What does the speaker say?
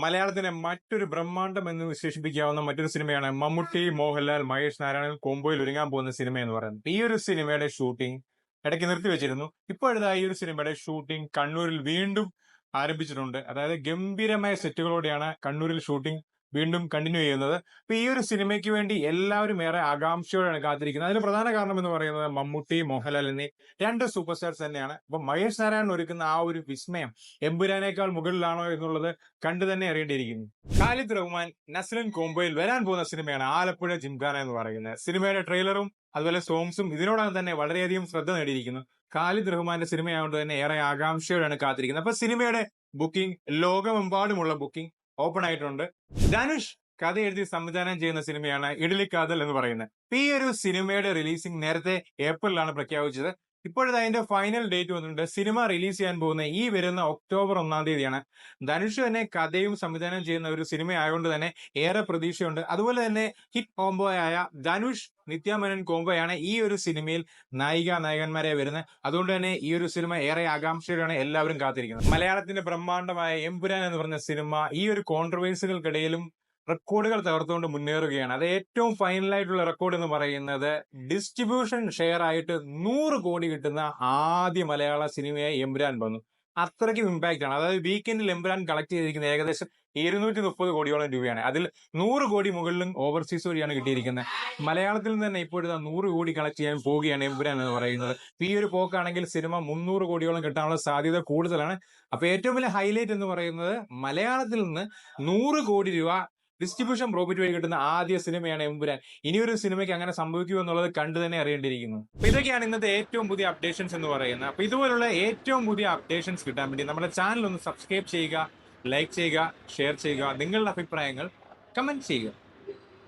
മലയാളത്തിലെ മറ്റൊരു ബ്രഹ്മാണ്ഡം എന്ന് വിശേഷിപ്പിക്കാവുന്ന മറ്റൊരു സിനിമയാണ് മമ്മൂട്ടി, മോഹൻലാൽ, മഹേഷ് നാരായണൻ കോംബോയിൽ ഒരുങ്ങാൻ പോകുന്ന സിനിമ എന്ന് പറയുന്നത്. ഈ ഒരു സിനിമയുടെ ഷൂട്ടിംഗ് ഇടയ്ക്ക് നിർത്തിവെച്ചിരുന്നു. ഇപ്പോഴത്തെ ഈ ഒരു സിനിമയുടെ ഷൂട്ടിംഗ് കണ്ണൂരിൽ വീണ്ടും ആരംഭിച്ചിട്ടുണ്ട്. അതായത് ഗംഭീരമായ സെറ്റുകളോടെയാണ് കണ്ണൂരിൽ ഷൂട്ടിംഗ് വീണ്ടും കണ്ടിന്യൂ ചെയ്യുന്നത്. അപ്പൊ ഈ ഒരു സിനിമയ്ക്ക് വേണ്ടി എല്ലാവരും ഏറെ ആകാംക്ഷയോടെയാണ് കാത്തിരിക്കുന്നത്. അതിന് പ്രധാന കാരണം എന്ന് പറയുന്നത് മമ്മൂട്ടി, മോഹൻലാൽ എന്നീ രണ്ട് സൂപ്പർ സ്റ്റാർസ് തന്നെയാണ്. അപ്പൊ മഹേഷ് നാരായണൻ ഒരുക്കുന്ന ആ ഒരു വിസ്മയം എമ്പുരാനേക്കാൾ മുകളിലാണോ എന്നുള്ളത് കണ്ടു തന്നെ അറിയേണ്ടിയിരിക്കുന്നു. ഖാലിദ് റഹ്മാൻ, നസ്ലിൻ കോംബോയിൽ വരാൻ പോകുന്ന സിനിമയാണ് ആലപ്പുഴ ജിംഖാന എന്ന് പറയുന്നത്. സിനിമയുടെ ട്രെയിലറും അതുപോലെ സോങ്സും ഇതിനോടകം തന്നെ വളരെയധികം ശ്രദ്ധ നേടിയിരിക്കുന്നു. ഖാലിദ് റഹ്മാന്റെ സിനിമയായതുകൊണ്ട് തന്നെ ഏറെ ആകാംക്ഷയോടെയാണ് കാത്തിരിക്കുന്നത്. അപ്പൊ സിനിമയുടെ ബുക്കിംഗ്, ലോകമെമ്പാടുമുള്ള ബുക്കിംഗ് ഓപ്പൺ ആയിട്ടുണ്ട്. ധനുഷ് കഥ എഴുതി സംവിധാനം ചെയ്യുന്ന സിനിമയാണ് ഇഡലിക്കാതൽ എന്ന് പറയുന്നത്. ഈ ഒരു സിനിമയുടെ റിലീസിംഗ് നേരത്തെ ഏപ്രിലാണ് പ്രഖ്യാപിച്ചത്. ഇപ്പോഴത്തെ അതിന്റെ ഫൈനൽ ഡേറ്റ് വന്നിട്ടുണ്ട്. സിനിമ റിലീസ് ചെയ്യാൻ പോകുന്ന ഈ വരുന്ന ഒക്ടോബർ 1 തീയതിയാണ്. ധനുഷ് തന്നെ കഥയും സംവിധാനം ചെയ്യുന്ന ഒരു സിനിമ ആയതുകൊണ്ട് തന്നെ ഏറെ പ്രതീക്ഷയുണ്ട്. അതുപോലെ തന്നെ ഹിറ്റ് കോംബോയായ ധനുഷ് നിത്യാമേനോൻ കോംബോയാണ് ഈ ഒരു സിനിമയിൽ നായികന്മാരെ വരുന്നത്. അതുകൊണ്ട് തന്നെ ഈ ഒരു സിനിമ ഏറെ ആകാംക്ഷയോടെയാണ് എല്ലാവരും കാത്തിരിക്കുന്നത്. മലയാളത്തിന്റെ ബ്രഹ്മാണ്ഡമായ എമ്പുരാൻ എന്ന് പറഞ്ഞ സിനിമ ഈ ഒരു കോൺട്രവേഴ്സികൾക്കിടയിലും റെക്കോർഡുകൾ തകർത്തുകൊണ്ട് മുന്നേറുകയാണ്. അത് ഏറ്റവും ഫൈനലായിട്ടുള്ള റെക്കോർഡ് എന്ന് പറയുന്നത് ഡിസ്ട്രിബ്യൂഷൻ ഷെയർ ആയിട്ട് 100 കോടി കിട്ടുന്ന ആദ്യ മലയാള സിനിമയായി എമ്പുരാൻ വന്നു. അത്രയ്ക്കും ഇമ്പാക്റ്റ് ആണ്. അതായത് വീക്കെൻഡിൽ എമ്പുരാൻ കളക്ട് ചെയ്തിരിക്കുന്നത് ഏകദേശം 230 കോടിയോളം രൂപയാണ്. അതിൽ 100 കോടി മുകളിലും ഓവർസീസ് വഴിയാണ് കിട്ടിയിരിക്കുന്നത്. മലയാളത്തിൽ നിന്ന് തന്നെ ഇപ്പോഴത്തെ 100 കോടി കളക്ട് ചെയ്യാൻ പോവുകയാണ് എമ്പുരാൻ എന്ന് പറയുന്നത്. ഈ ഒരു പോക്കാണെങ്കിൽ സിനിമ 300 കോടിയോളം കിട്ടാനുള്ള സാധ്യത കൂടുതലാണ്. അപ്പൊ ഏറ്റവും വലിയ ഹൈലൈറ്റ് എന്ന് പറയുന്നത് മലയാളത്തിൽ നിന്ന് 100 കോടി രൂപ ഡിസ്ട്രിബ്യൂഷൻ പ്രോഫിറ്റ് വഴി കിട്ടുന്ന ആദ്യ സിനിമയാണ് എമ്പുരാൻ. ഇനിയൊരു സിനിമയ്ക്ക് അങ്ങനെ സംഭവിക്കുമോ എന്നുള്ളത് കണ്ടു തന്നെ അറിയേണ്ടിയിരിക്കുന്നു. അപ്പൊ ഇതൊക്കെയാണ് ഇന്നത്തെ ഏറ്റവും പുതിയ അപ്ഡേഷൻസ് എന്ന് പറയുന്നത്. അപ്പൊ ഇതുപോലുള്ള ഏറ്റവും പുതിയ അപ്ഡേഷൻസ് കിട്ടാൻ വേണ്ടി നമ്മുടെ ചാനൽ ഒന്ന് സബ്സ്ക്രൈബ് ചെയ്യുക, ലൈക്ക് ചെയ്യുക, ഷെയർ ചെയ്യുക, നിങ്ങളുടെ അഭിപ്രായങ്ങൾ കമന്റ് ചെയ്യുക.